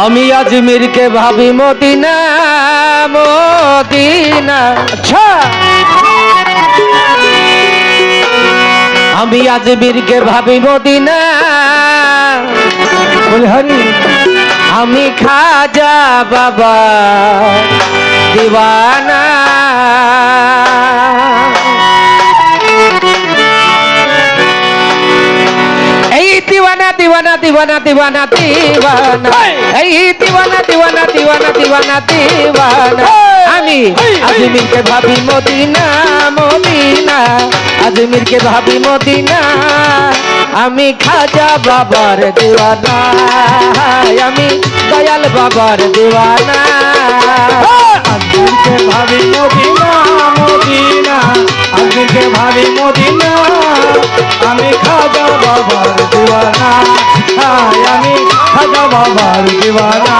আমি আজমির কে ভাবি Medina Medina. আচ্ছা আমি আজমির কে ভাবি মদিনা বলে হরি আমি খাজা বাবা দিওয়ানা। এই দিওয়ানা দিওয়ানা দিওয়ানা দিওয়ানা দিওয়ানা এই দিওয়ানা দিওয়ানা দিওয়ানা দিওয়ানা দিওয়ানা। আমি আজমির কে ভাবি মদিনা মদিনা আজমির কে ভাবি মদিনা। আমি খাজা বাবার দিওয়ানা আমি দয়াল বাবার দিওয়ানা। আজমির কে ভাবি মদিনা মদিনা আজমির কে ভাবি মদিনা। আমি খাজা বাবার দিওয়ানা আমি খাজা বাবার দিওয়ানা